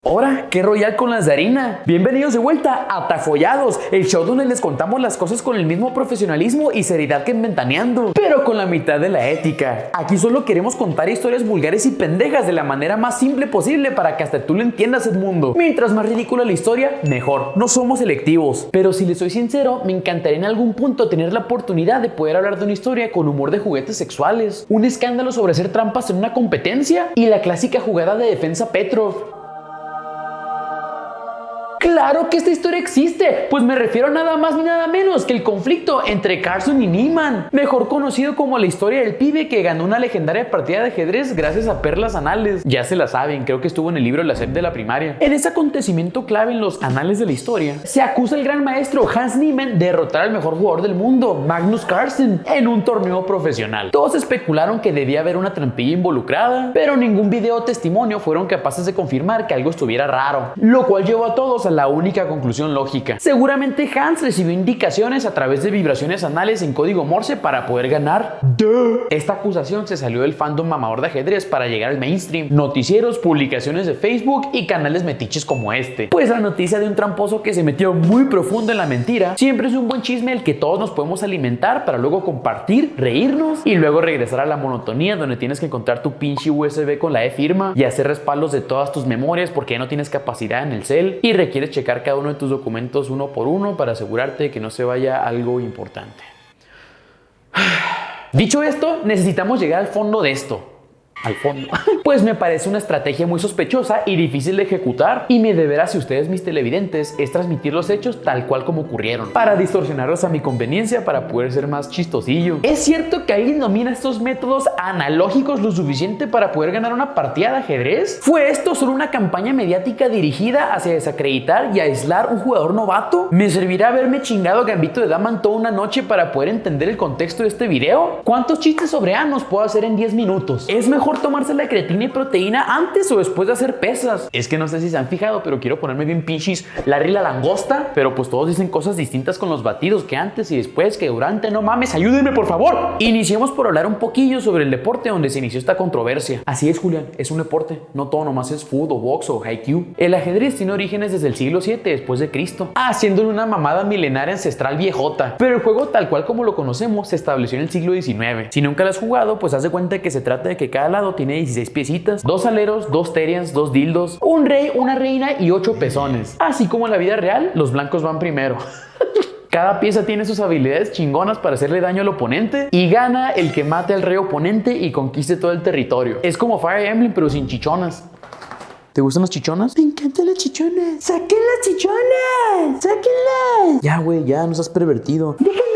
Hola, qué royal con las de harina. Bienvenidos de vuelta a Tafollados, el show donde les contamos las cosas con el mismo profesionalismo y seriedad que en Ventaneando, pero con la mitad de la ética. Aquí solo queremos contar historias vulgares y pendejas de la manera más simple posible para que hasta tú lo entiendas, Edmundo. Mientras más ridícula la historia, mejor. No somos selectivos. Pero si les soy sincero, me encantaría en algún punto tener la oportunidad de poder hablar de una historia con humor de juguetes sexuales, un escándalo sobre hacer trampas en una competencia y la clásica jugada de defensa Petrov. ¡Claro que esta historia existe! Pues me refiero a nada más ni nada menos que el conflicto entre Carlson y Niemann, mejor conocido como la historia del pibe que ganó una legendaria partida de ajedrez gracias a perlas anales. Ya se la saben, creo que estuvo en el libro de la SEP de la primaria. En ese acontecimiento clave en los anales de la historia, se acusa al gran maestro Hans Niemann de derrotar al mejor jugador del mundo, Magnus Carlsen, en un torneo profesional. Todos especularon que debía haber una trampilla involucrada, pero ningún video o testimonio fueron capaces de confirmar que algo estuviera raro, lo cual llevó a todos a la única conclusión lógica. Seguramente Hans recibió indicaciones a través de vibraciones anales en código Morse para poder ganar. Esta acusación se salió del fandom mamador de ajedrez para llegar al mainstream, noticieros, publicaciones de Facebook y canales metiches como este. Pues la noticia de un tramposo que se metió muy profundo en la mentira siempre es un buen chisme el que todos nos podemos alimentar para luego compartir, reírnos y luego regresar a la monotonía donde tienes que encontrar tu pinche USB con la e-firma y hacer respaldos de todas tus memorias porque ya no tienes capacidad en el cel y requieres checar cada uno de tus documentos uno por uno para asegurarte de que no se vaya algo importante. Dicho esto, necesitamos llegar al fondo de esto. Al fondo. Pues me parece una estrategia muy sospechosa y difícil de ejecutar, y mi deber hacia ustedes, mis televidentes, es transmitir los hechos tal cual como ocurrieron, para distorsionarlos a mi conveniencia para poder ser más chistosillo. ¿Es cierto que alguien domina estos métodos analógicos lo suficiente para poder ganar una partida de ajedrez? ¿Fue esto solo una campaña mediática dirigida hacia desacreditar y aislar un jugador novato? ¿Me servirá haberme chingado Gambito de Dama en toda una noche para poder entender el contexto de este video? ¿Cuántos chistes sobre anos puedo hacer en 10 minutos? ¿Es mejor tomarse la creatina y proteína antes o después de hacer pesas? Es que no sé si se han fijado, pero quiero ponerme bien pinches Larry la langosta, pero pues todos dicen cosas distintas con los batidos, que antes y después, que durante. No mames, ayúdenme por favor. Iniciemos por hablar un poquillo sobre el deporte donde se inició esta controversia. Así es, Julián, es un deporte, no todo nomás es fútbol o box o haiku. El ajedrez tiene orígenes desde el siglo VII después de Cristo, haciéndole una mamada milenaria ancestral viejota, pero el juego tal cual como lo conocemos se estableció en el siglo XIX. Si nunca lo has jugado, pues haz de cuenta que se trata de que cada lado tiene 16 piecitas, 2 aleros, 2 terians, 2 dildos, un rey, una reina y 8 pezones. Así como en la vida real, los blancos van primero. Cada pieza tiene sus habilidades chingonas para hacerle daño al oponente y gana el que mate al rey oponente y conquiste todo el territorio. Es como Fire Emblem pero sin chichonas. ¿Te gustan las chichonas? Me encantan las chichonas. ¡Saquen las chichonas! ¡Sáquenlas! Ya, güey, ya, no seas pervertido. Déjenme.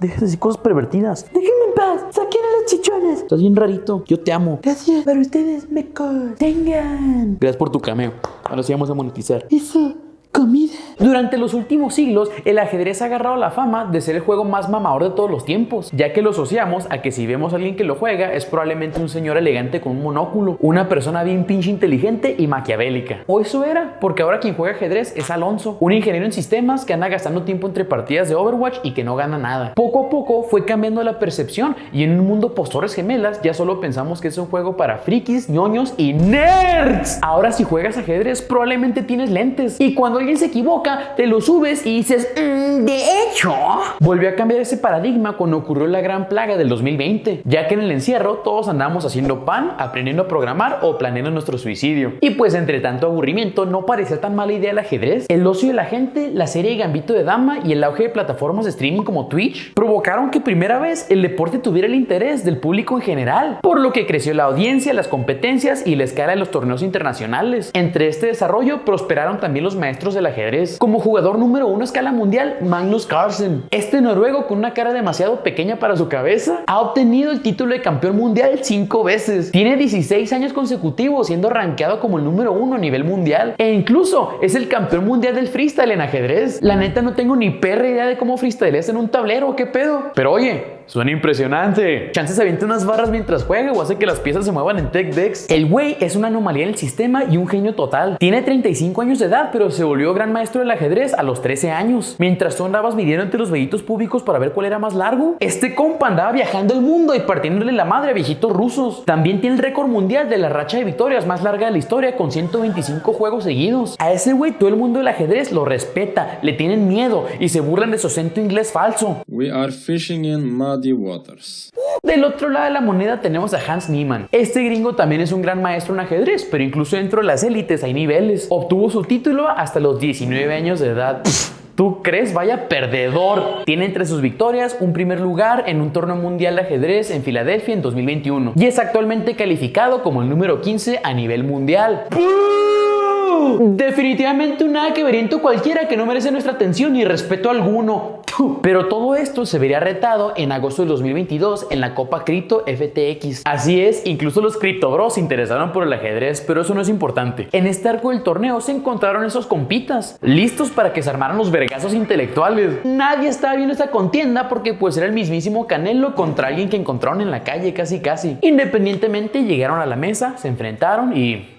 Deja de decir cosas pervertidas. Déjenme en paz. ¡Saquen a las chichonas! Estás bien rarito. Yo te amo. Gracias. Para ustedes, mecos. Tengan. Gracias por tu cameo. Ahora sí vamos a monetizar. Eso. Comida. Durante los últimos siglos, el ajedrez ha agarrado la fama de ser el juego más mamador de todos los tiempos, ya que lo asociamos a que si vemos a alguien que lo juega, es probablemente un señor elegante con un monóculo, una persona bien pinche inteligente y maquiavélica. O eso era, porque ahora quien juega ajedrez es Alonso, un ingeniero en sistemas que anda gastando tiempo entre partidas de Overwatch y que no gana nada. Poco a poco fue cambiando la percepción y en un mundo post Torres Gemelas ya solo pensamos que es un juego para frikis, ñoños y nerds. Ahora si juegas ajedrez probablemente tienes lentes y cuando alguien se equivoca, te lo subes y dices, de hecho. Volvió a cambiar ese paradigma cuando ocurrió la gran plaga del 2020, ya que en el encierro todos andamos haciendo pan, aprendiendo a programar o planeando nuestro suicidio. Y pues entre tanto aburrimiento no parecía tan mala idea el ajedrez. El ocio de la gente, la serie Gambito de Dama y el auge de plataformas de streaming como Twitch provocaron que primera vez el deporte tuviera el interés del público en general, por lo que creció la audiencia, las competencias y la escala de los torneos internacionales. Entre este desarrollo prosperaron también los maestros del ajedrez, como jugador número 1 a escala mundial, Magnus Carlsen. Este noruego con una cara demasiado pequeña para su cabeza ha obtenido el título de campeón mundial 5 veces. Tiene 16 años consecutivos siendo rankeado como el número 1 a nivel mundial e incluso es el campeón mundial del freestyle en ajedrez. La neta no tengo ni perra idea de cómo freestyleas en un tablero, ¿qué pedo? Pero oye, Suena impresionante. Chance se avienta unas barras mientras juega o hace que las piezas se muevan en Tech Decks. El güey es una anomalía en el sistema y un genio total. Tiene 35 años de edad, pero se volvió gran maestro del ajedrez a los 13 años. Mientras tú andabas midiendo entre los vellitos públicos para ver cuál era más largo, este compa andaba viajando el mundo y partiéndole la madre a viejitos rusos. También tiene el récord mundial de la racha de victorias más larga de la historia con 125 juegos seguidos. A ese güey todo el mundo del ajedrez lo respeta, le tienen miedo y se burlan de su acento inglés falso. We are fishing in muddy waters. Del otro lado de la moneda tenemos a Hans Niemann. Este gringo también es un gran maestro en ajedrez, pero incluso dentro de las élites hay niveles. Obtuvo su título hasta los 19 años de edad. ¿Tú crees? Vaya perdedor. Tiene entre sus victorias un primer lugar en un torneo mundial de ajedrez en Filadelfia en 2021 y es actualmente calificado como el número 15 a nivel mundial. Definitivamente un nada que veriento cualquiera que no merece nuestra atención ni respeto alguno. Pero todo esto se vería retado en agosto de 2022 en la Copa Cripto FTX. Así es, incluso los Crypto Bros se interesaron por el ajedrez, pero eso no es importante. En este arco del torneo se encontraron esos compitas, listos para que se armaran los vergazos intelectuales. Nadie estaba viendo esta contienda porque pues era el mismísimo Canelo contra alguien que encontraron en la calle casi. Independientemente llegaron a la mesa, se enfrentaron y...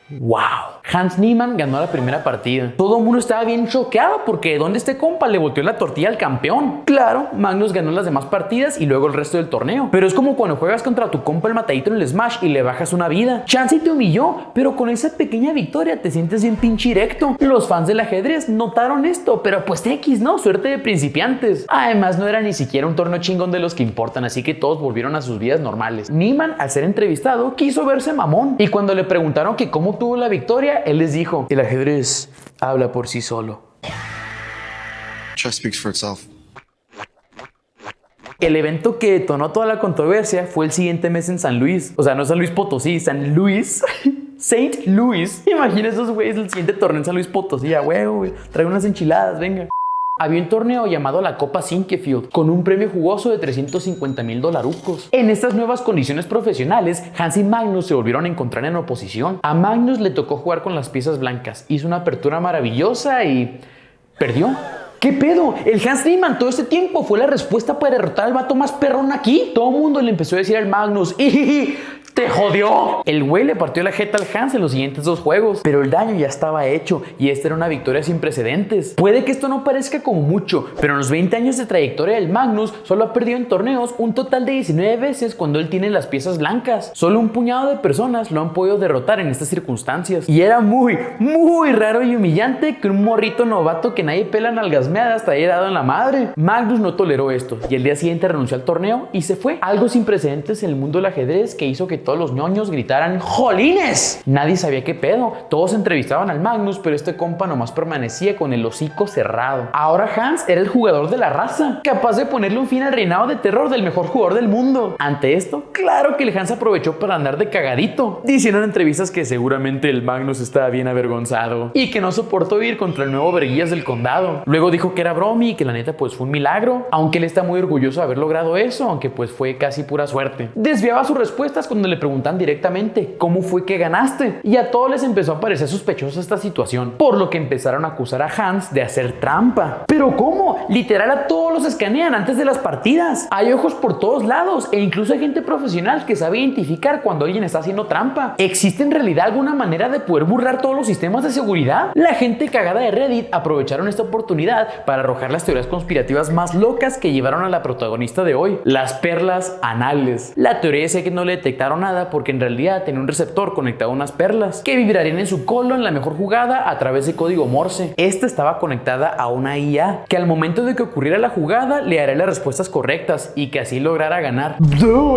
¡wow! Hans Niemann ganó la primera partida. Todo el mundo estaba bien choqueado porque ¿dónde este compa le volteó la tortilla al campeón? Claro, Magnus ganó las demás partidas y luego el resto del torneo. Pero es como cuando juegas contra tu compa el matadito en el Smash y le bajas una vida. Chance te humilló, pero con esa pequeña victoria te sientes bien pinche directo. Los fans del ajedrez notaron esto, pero pues X, ¿no? Suerte de principiantes. Además, no era ni siquiera un torneo chingón de los que importan, así que todos volvieron a sus vidas normales. Niemann, al ser entrevistado, quiso verse mamón. Y cuando le preguntaron que cómo tuvo la victoria, él les dijo: el ajedrez habla por sí solo. Chess speaks for itself. El evento que detonó toda la controversia fue el siguiente mes en San Luis. O sea, no San Luis Potosí, San Luis. Saint Louis. Imagina esos güeyes, el siguiente torneo en San Luis Potosí. Ya, güey, trae unas enchiladas, venga. Había un torneo llamado la Copa Sinquefield con un premio jugoso de $350,000. En estas nuevas condiciones profesionales, Hans y Magnus se volvieron a encontrar en oposición. A Magnus le tocó jugar con las piezas blancas, hizo una apertura maravillosa y... perdió. ¿Qué pedo? El Hans Niemann todo este tiempo fue la respuesta para derrotar al vato más perrón aquí. Todo el mundo le empezó a decir al Magnus: ¡te jodió! El güey le partió la jeta al Hans en los siguientes 2 juegos, pero el daño ya estaba hecho y esta era una victoria sin precedentes. Puede que esto no parezca como mucho, pero en los 20 años de trayectoria del Magnus solo ha perdido en torneos un total de 19 veces cuando él tiene las piezas blancas. Solo un puñado de personas lo han podido derrotar en estas circunstancias. Y era muy raro y humillante que un morrito novato que nadie pela nalgasmeadas te haya dado en la madre. Magnus no toleró esto y el día siguiente renunció al torneo y se fue. Algo sin precedentes en el mundo del ajedrez que hizo que todos los ñoños gritaran ¡jolines! Nadie sabía qué pedo. Todos entrevistaban al Magnus, pero este compa nomás permanecía con el hocico cerrado. Ahora Hans era el jugador de la raza, capaz de ponerle un fin al reinado de terror del mejor jugador del mundo. Ante esto, claro que el Hans aprovechó para andar de cagadito, diciendo en entrevistas que seguramente el Magnus estaba bien avergonzado y que no soportó ir contra el nuevo verguillas del condado. Luego dijo que era bromi y que la neta pues fue un milagro, aunque él está muy orgulloso de haber logrado eso, aunque pues fue casi pura suerte. Desviaba sus respuestas cuando le preguntan directamente ¿cómo fue que ganaste? Y a todos les empezó a parecer sospechosa esta situación, por lo que empezaron a acusar a Hans de hacer trampa. ¿Pero cómo? Literal a todos los escanean antes de las partidas. Hay ojos por todos lados e incluso hay gente profesional que sabe identificar cuando alguien está haciendo trampa. ¿Existe en realidad alguna manera de poder burlar todos los sistemas de seguridad? La gente cagada de Reddit aprovecharon esta oportunidad para arrojar las teorías conspirativas más locas que llevaron a la protagonista de hoy, las perlas anales. La teoría dice que no le detectaron nada porque en realidad tenía un receptor conectado a unas perlas que vibrarían en su colon en la mejor jugada a través de código Morse. Esta estaba conectada a una IA que al momento de que ocurriera la jugada le haría las respuestas correctas y que así lograra ganar.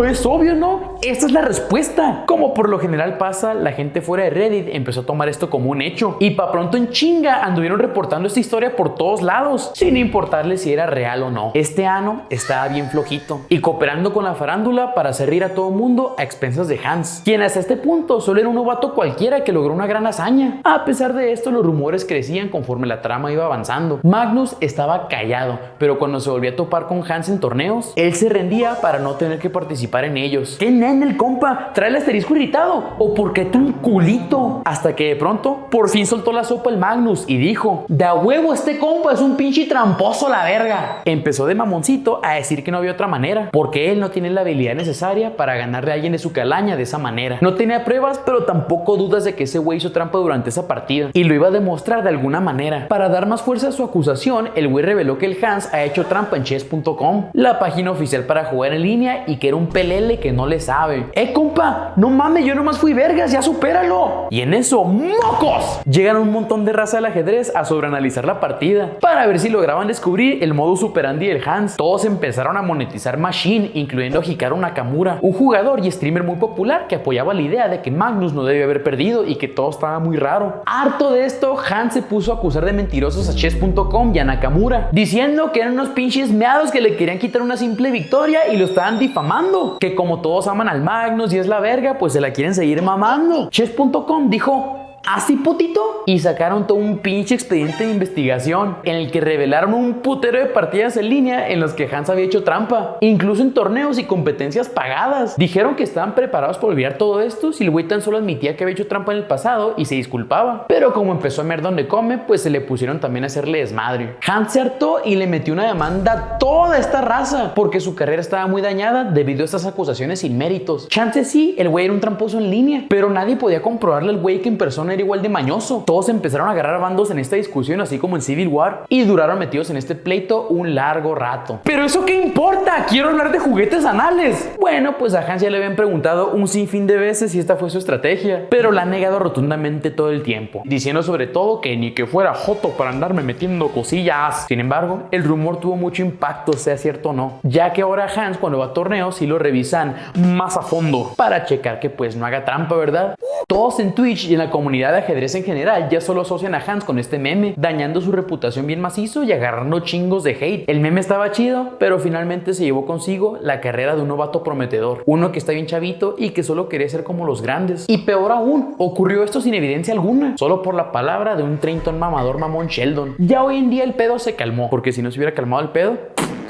Es obvio, ¿no? Esta es la respuesta. Como por lo general pasa, la gente fuera de Reddit empezó a tomar esto como un hecho y pa' pronto en chinga anduvieron reportando esta historia por todos lados sin importarle si era real o no. Este ano estaba bien flojito y cooperando con la farándula para hacer reír a todo mundo a expensas de Hans, quien hasta este punto solo era un novato cualquiera que logró una gran hazaña. A pesar de esto, los rumores crecían conforme la trama iba avanzando. Magnus estaba callado, pero cuando se volvía a topar con Hans en torneos, él se rendía para no tener que participar en ellos. ¿Qué nene el compa? ¿Trae el asterisco irritado? ¿O por qué tan culito? Hasta que de pronto, por fin soltó la sopa el Magnus y dijo: de a huevo este compa es un un pinche tramposo la verga. Empezó de mamoncito a decir que no había otra manera, porque él no tiene la habilidad necesaria para ganarle a alguien de su calaña de esa manera. No tenía pruebas, pero tampoco dudas de que ese güey hizo trampa durante esa partida, y lo iba a demostrar de alguna manera. Para dar más fuerza a su acusación, el güey reveló que el Hans ha hecho trampa en chess.com, la página oficial para jugar en línea, y que era un pelele que no le sabe. Compa, no mames, yo nomás fui vergas, ya supéralo. Y en eso, ¡mocos! Llegan un montón de raza del ajedrez a sobreanalizar la partida para ver si lograban descubrir el modus operandi del Hans. Todos empezaron a monetizar Machine, incluyendo a Hikaru Nakamura, un jugador y streamer muy popular que apoyaba la idea de que Magnus no debía haber perdido y que todo estaba muy raro. Harto de esto, Hans se puso a acusar de mentirosos a chess.com y a Nakamura, diciendo que eran unos pinches meados que le querían quitar una simple victoria y lo estaban difamando, que como todos aman al Magnus y es la verga, pues se la quieren seguir mamando. Chess.com dijo: ¿así putito? Y sacaron todo un pinche expediente de investigación en el que revelaron un putero de partidas en línea en los que Hans había hecho trampa, incluso en torneos y competencias pagadas. Dijeron que estaban preparados para olvidar todo esto si el güey tan solo admitía que había hecho trampa en el pasado y se disculpaba. Pero como empezó a ver dónde come, pues se le pusieron también a hacerle desmadre. Hans se hartó y le metió una demanda a toda esta raza porque su carrera estaba muy dañada debido a estas acusaciones sin méritos. Chance sí, el güey era un tramposo en línea, pero nadie podía comprobarle al güey que en persona era igual de mañoso. Todos empezaron a agarrar bandos en esta discusión, así como en Civil War, y duraron metidos en este pleito un largo rato. ¿Pero eso qué importa? Quiero hablar de juguetes anales. Bueno, pues a Hans ya le habían preguntado un sinfín de veces si esta fue su estrategia, pero la ha negado rotundamente todo el tiempo, diciendo sobre todo que ni que fuera joto para andarme metiendo cosillas. Sin embargo, el rumor tuvo mucho impacto, sea cierto o no, ya que ahora Hans, cuando va a torneos, sí lo revisan más a fondo para checar que pues no haga trampa, ¿verdad? Todos en Twitch y en la comunidad de ajedrez en general ya solo asocian a Hans con este meme, dañando su reputación bien macizo y agarrando chingos de hate. El meme estaba chido, pero finalmente se llevó consigo la carrera de un novato prometedor, uno que está bien chavito y que solo quería ser como los grandes. Y peor aún, ocurrió esto sin evidencia alguna, solo por la palabra de un treintón mamador mamón Sheldon. Ya hoy en día el pedo se calmó, porque si no se hubiera calmado el pedo,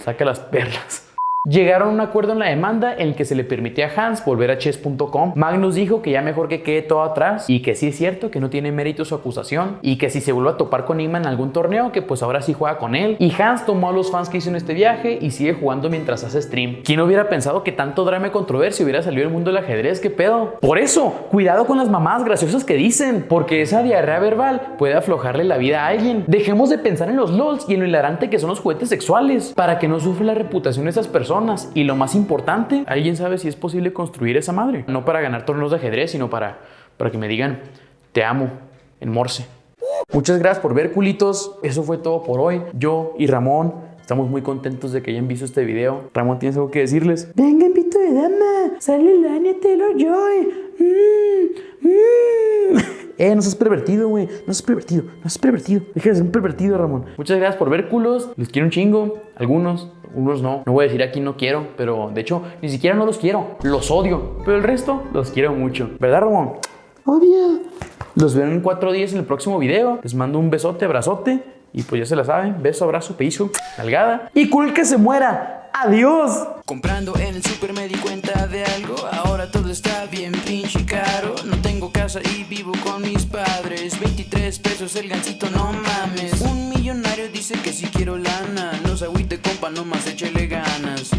saca las perlas. Llegaron a un acuerdo en la demanda en el que se le permitía a Hans volver a chess.com. Magnus dijo que ya mejor que quede todo atrás y que sí es cierto que no tiene mérito su acusación y que si se vuelve a topar con Ima en algún torneo, que pues ahora sí juega con él. Y Hans tomó a los fans que hizo en este viaje y sigue jugando mientras hace stream. ¿Quién hubiera pensado que tanto drama y controversia hubiera salido del mundo del ajedrez? ¿Qué pedo? Por eso, cuidado con las mamadas graciosas que dicen, porque esa diarrea verbal puede aflojarle la vida a alguien. Dejemos de pensar en los LOLs y en lo hilarante que son los juguetes sexuales, para que no sufra la reputación de esas personas. Y lo más importante, ¿alguien sabe si es posible construir esa madre? No para ganar torneos de ajedrez, sino para que me digan te amo en Morse. Muchas gracias por ver, culitos. Eso fue todo por hoy. Yo y Ramón estamos muy contentos de que hayan visto este video. Ramón, ¿tienes algo que decirles? Venga, pito de dama, sale Lania Taylor-Joy. No seas pervertido, güey. No seas pervertido. No seas pervertido. Deja de ser un pervertido, Ramón. Muchas gracias por ver, culos. Les quiero un chingo. Algunos no. No voy a decir a quién no quiero, pero de hecho, ni siquiera no los quiero. Los odio. Pero el resto los quiero mucho. ¿Verdad, Ramón? Obvio. Los veo en 4 días en el próximo video. Les mando un besote, abrazote. Y pues ya se la saben. Beso, abrazo, pellizco, nalgada. Y cool que se muera. ¡Adiós! Comprando en el super me di cuenta de algo. Ahora todo está bien pinche caro. No tengo casa y vivo con mis padres. 23 pesos el gancito, no mames. Un millonario dice que si quiero lana. No se agüite, compa, nomás échele ganas.